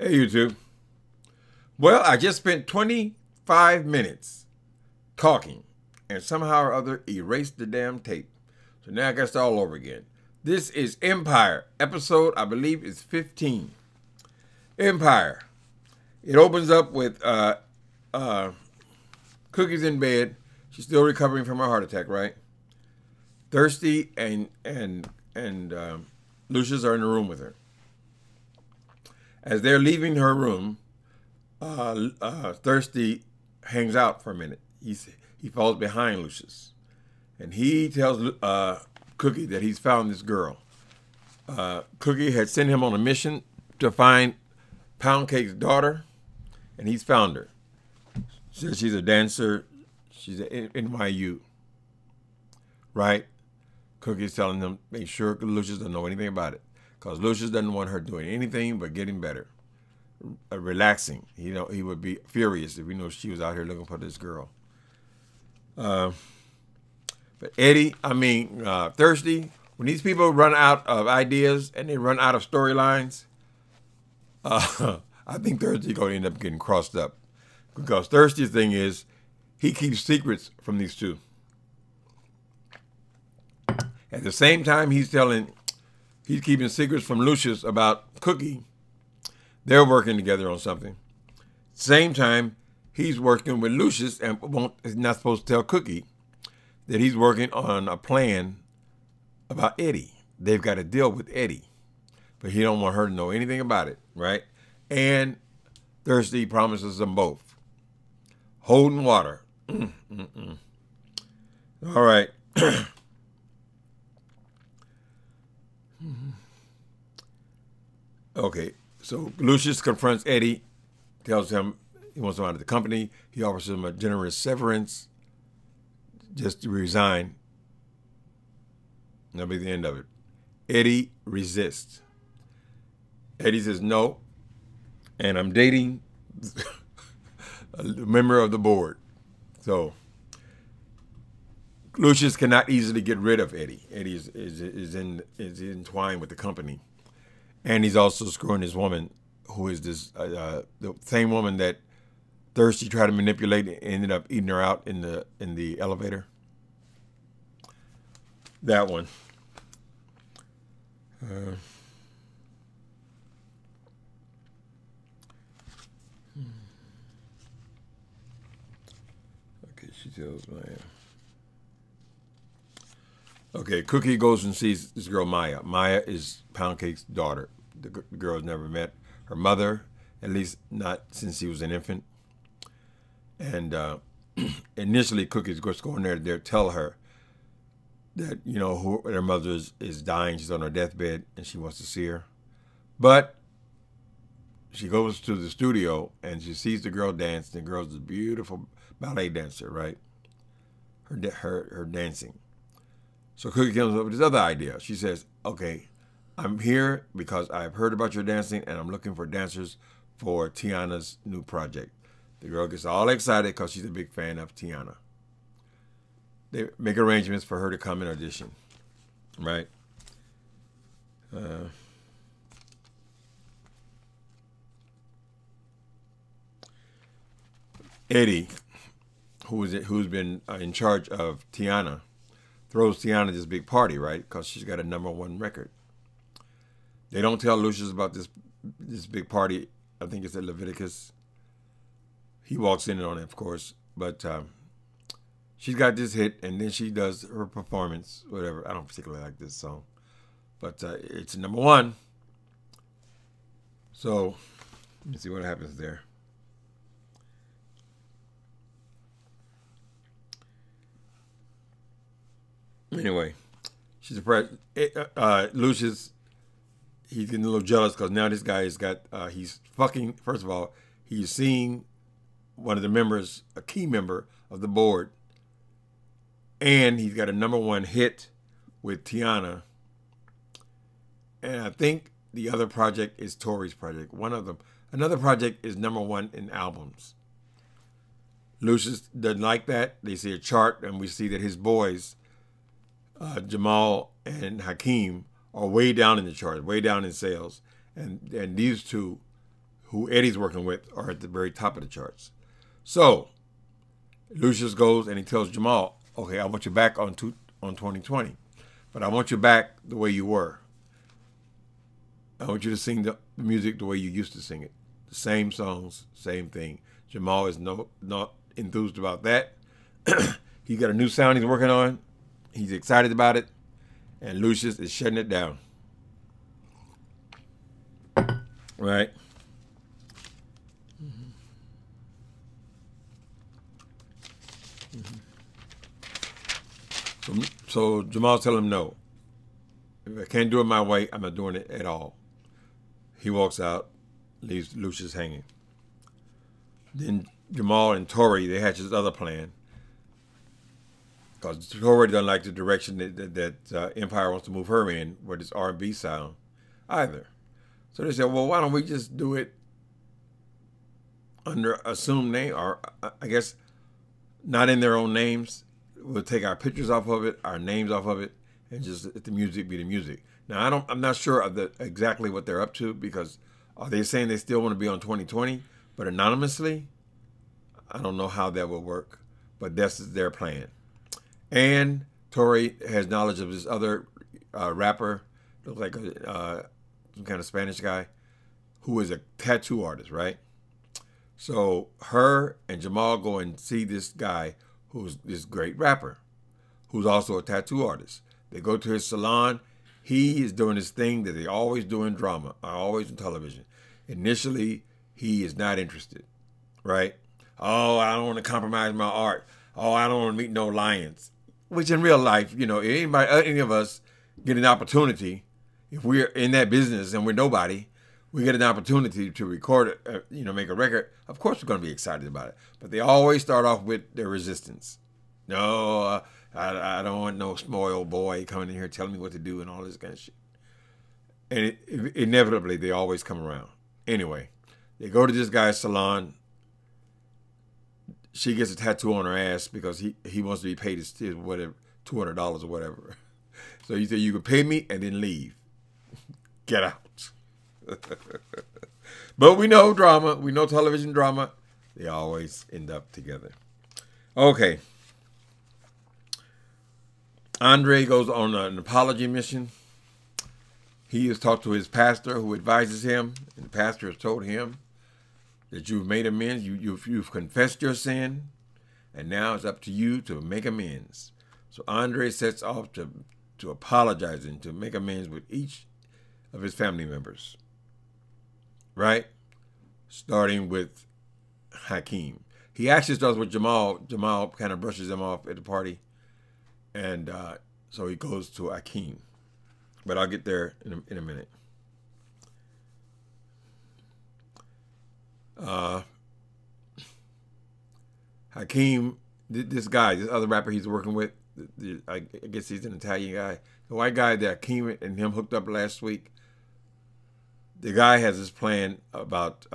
Hey, YouTube. Well, I just spent 25 minutes talking and somehow or other erased the damn tape. So now I got to start all over again. This is Empire, episode, I believe, is 15. Empire. It opens up with Cookie's in bed. She's still recovering from her heart attack, right? Thirsty and Lucius are in the room with her. As they're leaving her room, Thirsty hangs out for a minute. He falls behind Lucius, and he tells Cookie that he's found this girl. Cookie had sent him on a mission to find Pound Cake's daughter, and he's found her. She's a dancer. She's at NYU, right? Cookie's telling them, make sure Lucius doesn't know anything about it, because Lucius doesn't want her doing anything but getting better, relaxing. He would be furious if he knew she was out here looking for this girl. But Thirsty, when these people run out of ideas and they run out of storylines, I think Thirsty going to end up getting crossed up, because Thirsty's thing is he keeps secrets from these two. At the same time, he's keeping secrets from Lucius about Cookie. They're working together on something. Same time, he's working with Lucius and is not supposed to tell Cookie that he's working on a plan about Eddie. They've got to deal with Eddie, but he don't want her to know anything about it, right? And Thirsty promises them both holding water. All right. Okay, so Lucius confronts Eddie, tells him he wants him out of the company. He offers him a generous severance just to resign. That'll be the end of it. Eddie resists. Eddie says no, and I'm dating a member of the board. So Lucius cannot easily get rid of Eddie. Eddie is entwined with the company. And he's also screwing his woman, who is the same woman that Thirsty tried to manipulate and ended up eating her out in the elevator. That one. Okay, she tells Maya. Okay, Cookie goes and sees this girl, Maya. Maya is Pound Cake's daughter. The girl has never met her mother, at least not since she was an infant. And initially, Cookie's going there to tell her that, her mother is dying. She's on her deathbed, and she wants to see her. But she goes to the studio, and she sees the girl dance. The girl's a beautiful ballet dancer, right? Her dancing. So Cookie comes up with this other idea. She says, okay, I'm here because I've heard about your dancing and I'm looking for dancers for Tiana's new project. The girl gets all excited because she's a big fan of Tiana. They make arrangements for her to come and audition, right? Eddie, who's been in charge of Tiana, throws Tiana this big party, right? Because she's got a #1 record. They don't tell Lucius about this big party. I think it's at Leviticus. He walks in on it, of course. But she's got this hit, and then she does her performance, whatever. I don't particularly like this song. But it's #1. So let me see what happens there. Anyway, she's surprised. Lucius, he's getting a little jealous because now this guy he's fucking, first of all, he's seeing one of the members, a key member of the board, and he's got a #1 hit with Tiana. And I think the other project is Tori's project. One of them. Another project is #1 in albums. Lucius doesn't like that. They see a chart, and we see that his boys, Jamal and Hakeem, are way down in the charts, way down in sales. And these two, who Eddie's working with, are at the very top of the charts. So Lucius goes and he tells Jamal, okay, I want you back on 2020, but I want you back the way you were. I want you to sing the music the way you used to sing it. The same songs, same thing. Jamal is not enthused about that. He got a new sound he's working on. He's excited about it. And Lucius is shutting it down. Right? So Jamal's telling him no. If I can't do it my way, I'm not doing it at all. He walks out, leaves Lucius hanging. Then Jamal and Tori, they hatch this other plan. Because Tori doesn't like the direction that Empire wants to move her in with this R&B sound either. So they said, well, why don't we just do it under assumed name, or I guess not in their own names. We'll take our pictures off of it, our names off of it, and just let the music be the music. Now, I'm not sure of exactly what they're up to, because are they saying they still want to be on 2020, but anonymously? I don't know how that will work, but that's their plan. And Tori has knowledge of this other rapper, looks like some kind of Spanish guy, who is a tattoo artist, right? So her and Jamal go and see this guy who's this great rapper, who's also a tattoo artist. They go to his salon. He is doing this thing that they always do in drama, always in television. Initially, he is not interested, right? Oh, I don't want to compromise my art. Oh, I don't want to meet no lions. Which in real life, you know, any of us get an opportunity, if we're in that business and we're nobody, we get an opportunity to record it, make a record. Of course, we're going to be excited about it. But they always start off with their resistance. No, I don't want no spoiled boy coming in here telling me what to do and all this kind of shit. And inevitably, they always come around. Anyway, they go to this guy's salon. She gets a tattoo on her ass because he wants to be paid his whatever, $200 or whatever. So he said, you can pay me and then leave. Get out. But we know drama. We know television drama. They always end up together. Okay. Andre goes on an apology mission. He has talked to his pastor who advises him. And the pastor has told him that you've made amends. You've confessed your sin. And now it's up to you to make amends. So Andre sets off to apologize and to make amends with each of his family members. Right? Starting with Hakeem. He actually starts with Jamal. Jamal kind of brushes him off at the party. And so he goes to Hakeem. But I'll get there in a minute. Hakeem, this guy, this other rapper he's working with, I guess he's an Italian guy. The white guy that Hakeem and him hooked up last week, the guy has this plan about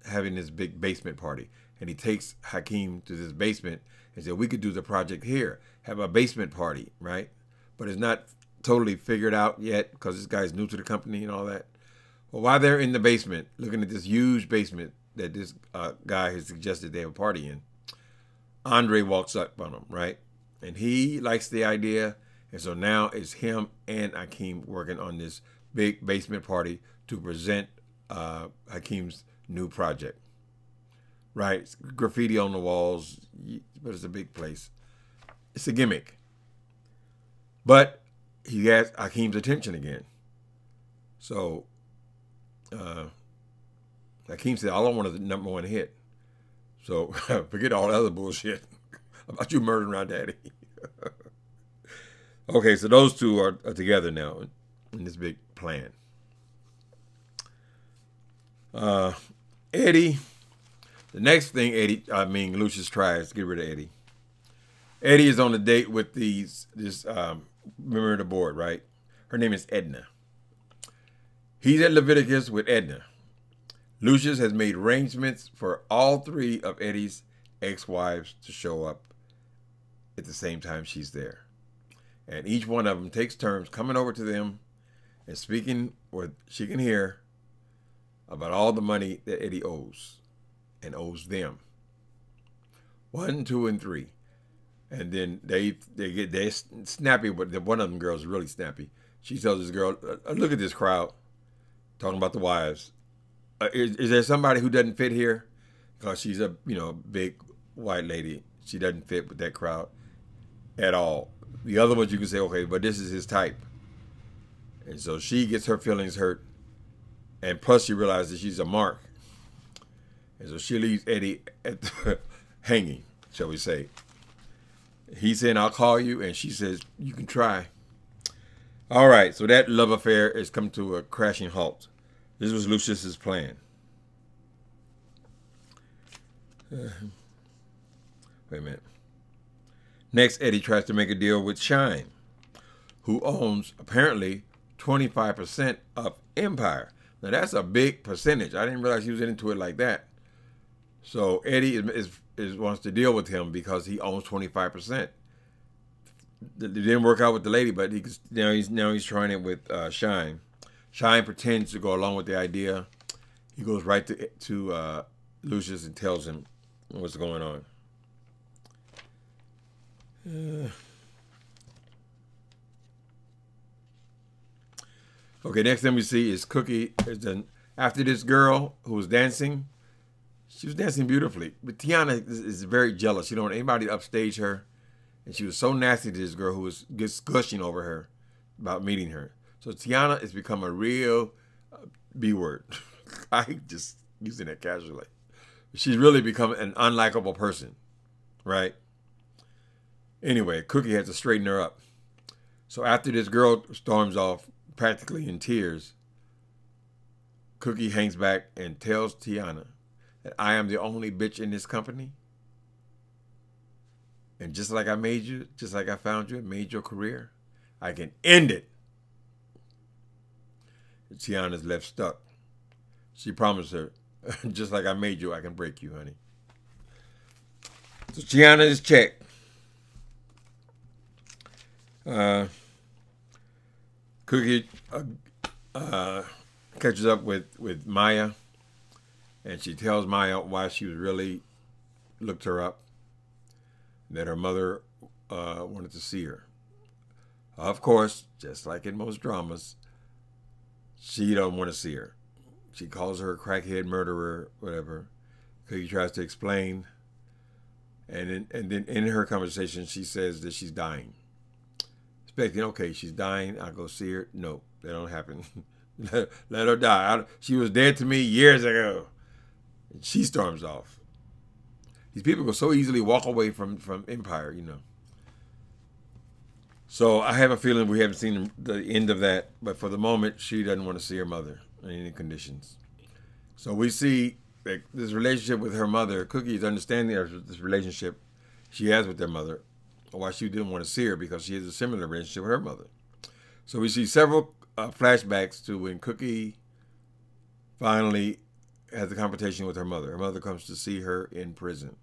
having this big basement party. And he takes Hakeem to this basement and said, we could do the project here, have a basement party, right? But it's not totally figured out yet because this guy's new to the company and all that. Well, while they're in the basement, looking at this huge basement that this guy has suggested they have a party in, Andre walks up on him, right? And he likes the idea. And so now it's him and Hakeem working on this big basement party to present Hakeem's new project. Right? It's graffiti on the walls, but it's a big place. It's a gimmick. But he has Hakeem's attention again. So Hakeem said, all I want is the #1 hit. So forget all the other bullshit about you murdering our daddy. Okay, so those two are together now in this big plan. Eddie, the next thing Lucius tries to get rid of Eddie. Eddie is on a date with this member of the board, right? Her name is Edna. He's at Leviticus with Edna. Lucius has made arrangements for all 3 of Eddie's ex-wives to show up at the same time she's there. And each one of them takes turns coming over to them and speaking what she can hear about all the money that Eddie owes and owes them. 1, 2, and 3. And then they're snappy, but one of them girls is really snappy. She tells this girl, look at this crowd, talking about the wives. Is there somebody who doesn't fit here? Because she's a big white lady. She doesn't fit with that crowd at all. The other ones you can say, okay, but this is his type. And so she gets her feelings hurt. And plus she realizes she's a mark. And so she leaves Eddie at the hanging, shall we say. He's saying, I'll call you. And she says, you can try. All right. So that love affair has come to a crashing halt. This was Lucius's plan. Wait a minute. Next, Eddie tries to make a deal with Shine, who owns, apparently, 25% of Empire. Now, that's a big percentage. I didn't realize he was into it like that. So, Eddie wants to deal with him because he owns 25%. It didn't work out with the lady, but now he's trying it with Shine. Shine pretends to go along with the idea. He goes right to Lucius and tells him what's going on. Okay, next thing we see is Cookie. After this girl who was dancing, she was dancing beautifully. But Tiana is very jealous. She don't want anybody to upstage her. And she was so nasty to this girl who was just gushing over her about meeting her. So Tiana has become a real B word. I just using it casually. She's really become an unlikable person, right? Anyway, Cookie had to straighten her up. So after this girl storms off, practically in tears, Cookie hangs back and tells Tiana that I am the only bitch in this company. And just like I made you, just like I found you and made your career, I can end it. And Tiana's left stuck. She promised her, just like I made you, I can break you, honey. So Tiana is checked. Cookie catches up with Maya, and she tells Maya why she was really looked her up, that her mother wanted to see her. Of course, just like in most dramas, she don't want to see her. She calls her a crackhead, murderer, whatever. Cookie tries to explain, and then in her conversation, she says that she's dying. Expecting, okay, she's dying, I'll go see her. No, that don't happen. Let her die. She was dead to me years ago. And she storms off. These people can so easily walk away from Empire, you know. So I have a feeling we haven't seen the end of that. But for the moment, she doesn't want to see her mother in any conditions. So we see that this relationship with her mother, Cookie is understanding of this relationship she has with their mother. Why she didn't want to see her, because she has a similar relationship with her mother. So we see several flashbacks to when Cookie finally has a confrontation with her mother. Her mother comes to see her in prison.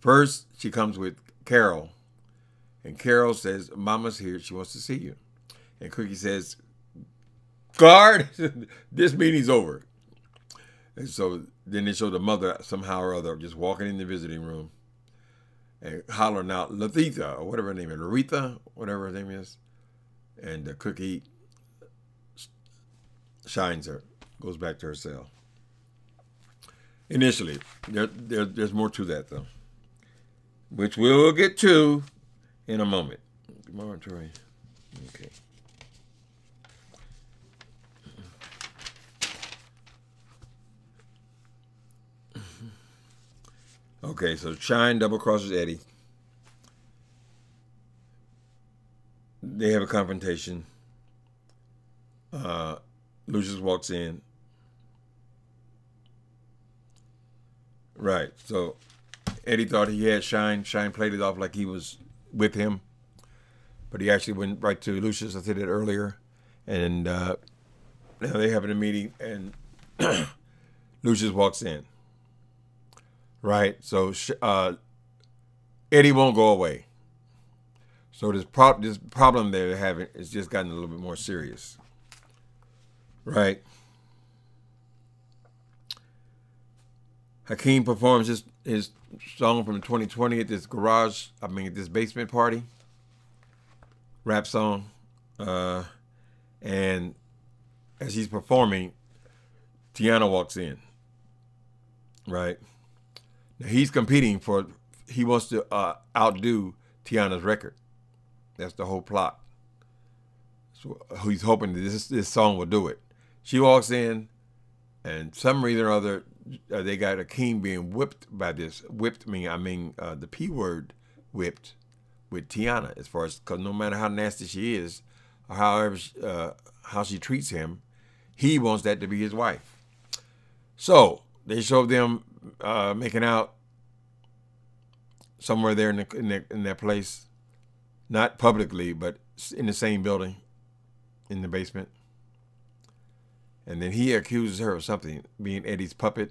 First, she comes with Carol, and Carol says, Mama's here, she wants to see you. And Cookie says, guard, this meeting's over. And so then they show the mother somehow or other just walking in the visiting room and hollering out Latitha, or whatever her name is, Laretha, whatever her name is. And the Cookie shines her, goes back to her cell. Initially, there's more to that, though, which we'll get to in a moment. Come on, Troy. Okay. Okay, so Shine double crosses Eddie. They have a confrontation. Lucius walks in. Right, so Eddie thought he had Shine. Shine played it off like he was with him. But he actually went right to Lucius. I said it earlier. And now they're having a meeting, and Lucius walks in. Right, so Eddie won't go away. So this problem they're having is just gotten a little bit more serious. Right. Hakeem performs his song from 2020 at this at this basement party, rap song. And as he's performing, Tiana walks in, right? Now he wants to outdo Tiana's record. That's the whole plot. So he's hoping that this song will do it. She walks in, and some reason or other, they got Akeem being whipped by this. Whipped mean the P word, whipped with Tiana. As far as, because no matter how nasty she is, or however how she treats him, he wants that to be his wife. So they show them making out somewhere there in that place, not publicly, but in the same building, in the basement. And then he accuses her of something, being Eddie's puppet.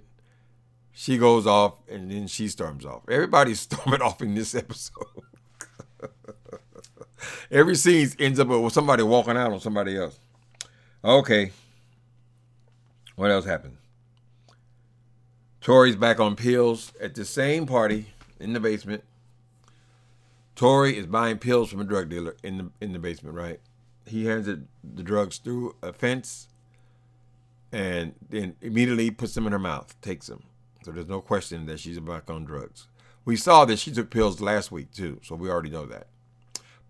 She goes off, and then she storms off. Everybody's storming off in this episode. Every scene ends up with somebody walking out on somebody else. Okay. What else happened? Tori's back on pills at the same party in the basement. Tori is buying pills from a drug dealer in the basement, right? He hands the drugs through a fence and then immediately puts them in her mouth, takes them. So there's no question that she's back on drugs. We saw that she took pills last week too, so we already know that.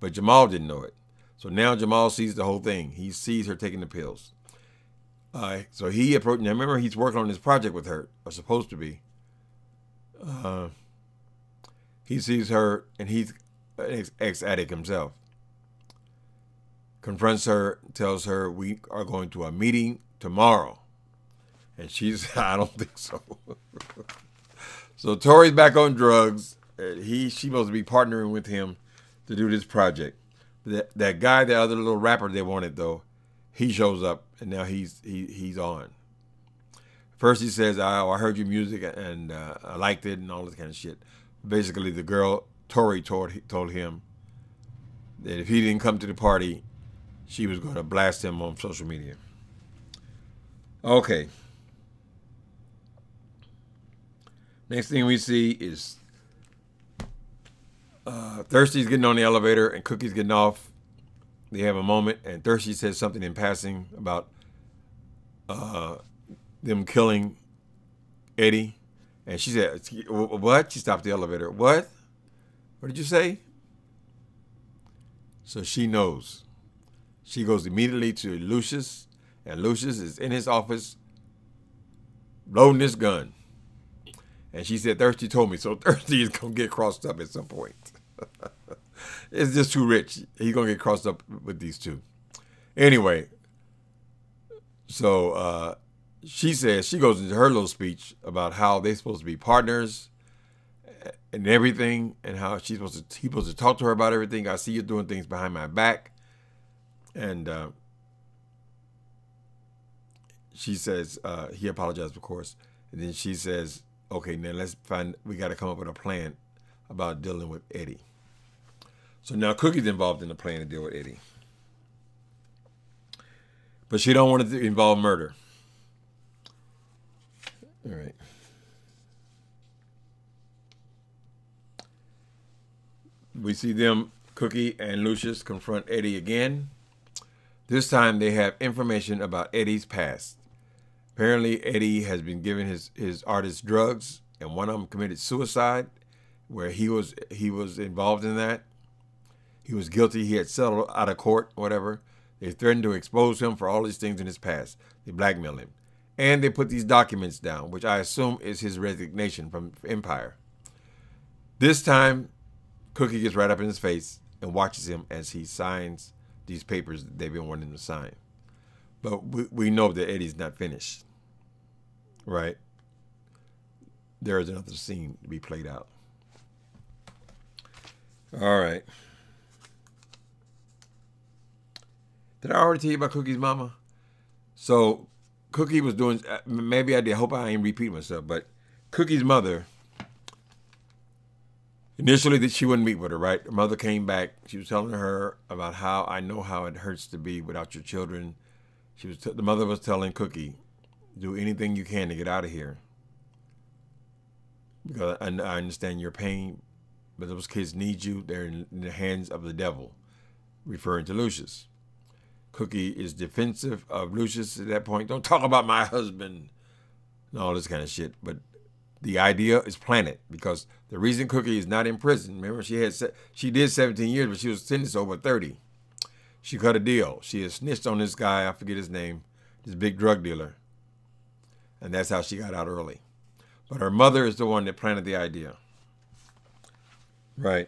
But Jamal didn't know it. So now Jamal sees the whole thing. He sees her taking the pills. So he approached. Now remember, he's working on this project with her, or supposed to be. He sees her, and he's an ex-addict himself. Confronts her, tells her, we are going to a meeting tomorrow. And she's, I don't think so. So Tori's back on drugs. She's supposed to be partnering with him to do this project. That guy, the other little rapper they wanted though, he shows up, and now he's on. First he says, I heard your music and I liked it and all this kind of shit. Basically, the girl, Tori, told him that if he didn't come to the party, she was going to blast him on social media. Okay. Next thing we see is Thirsty's getting on the elevator and Cookie's getting off. They have a moment, and Thirsty says something in passing about them killing Eddie. And she said, what? She stopped the elevator. What? What did you say? So she knows. She goes immediately to Lucius, and Lucius is in his office loading this gun. And she said, Thirsty told me. So Thirsty is going to get crossed up at some point. It's just too rich. He's going to get crossed up with these two. Anyway, so she says, she goes into her little speech about how they're supposed to be partners and everything, and how he's supposed to talk to her about everything. I see you doing things behind my back. And she says, he apologized, of course. And then she says, okay, now we got to come up with a plan about dealing with Eddie. So now Cookie's involved in the plan to deal with Eddie. But she don't want it to involve murder. All right. We see them, Cookie and Lucius, confront Eddie again. This time they have information about Eddie's past. Apparently Eddie has been giving his artist drugs, and one of them committed suicide, where he was involved in that. He was guilty. He had settled out of court, whatever. They threatened to expose him for all these things in his past. They blackmailed him. And they put these documents down, which I assume is his resignation from Empire. This time, Cookie gets right up in his face and watches him as he signs these papers that they've been wanting him to sign. But we know that Eddie's not finished, right? There is another scene to be played out. All right. Did I already tell you about Cookie's mama? So Cookie was doing, maybe I did, I hope I ain't repeating myself, but Cookie's mother, initially that she wouldn't meet with her, right? Her mother came back. She was telling her about how I know how it hurts to be without your children. The mother was telling Cookie, do anything you can to get out of here. because I understand your pain, but those kids need you. They're in the hands of the devil, referring to Lucius. Cookie is defensive of Lucius at that point. Don't talk about my husband and all this kind of shit. But the idea is planted because the reason Cookie is not in prison, remember she did 17 years, but she was sentenced over 30. She cut a deal. She had snitched on this guy, I forget his name, this big drug dealer. And that's how she got out early. But her mother is the one that planted the idea. Right.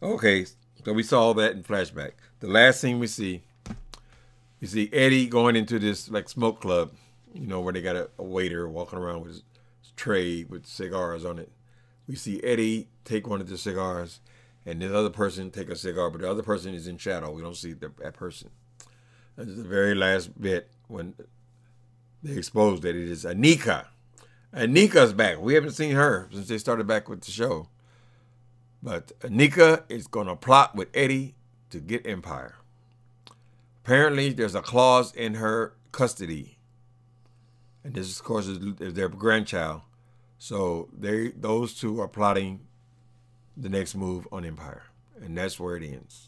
Okay, so we saw that in flashback. The last thing we see Eddie going into this like smoke club, you know, where they got a waiter walking around with his tray with cigars on it. We see Eddie take one of the cigars, and the other person take a cigar, but the other person is in shadow. We don't see that person. This is the very last bit when they expose that it is Anika. Anika's back. We haven't seen her since they started back with the show. But Anika is going to plot with Eddie to get Empire. Apparently, there's a clause in her custody. And this, of course, is their grandchild. So those two are plotting the next move on Empire. And that's where it ends.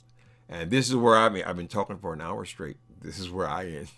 And this is where I've been talking for an hour straight. This is where I end.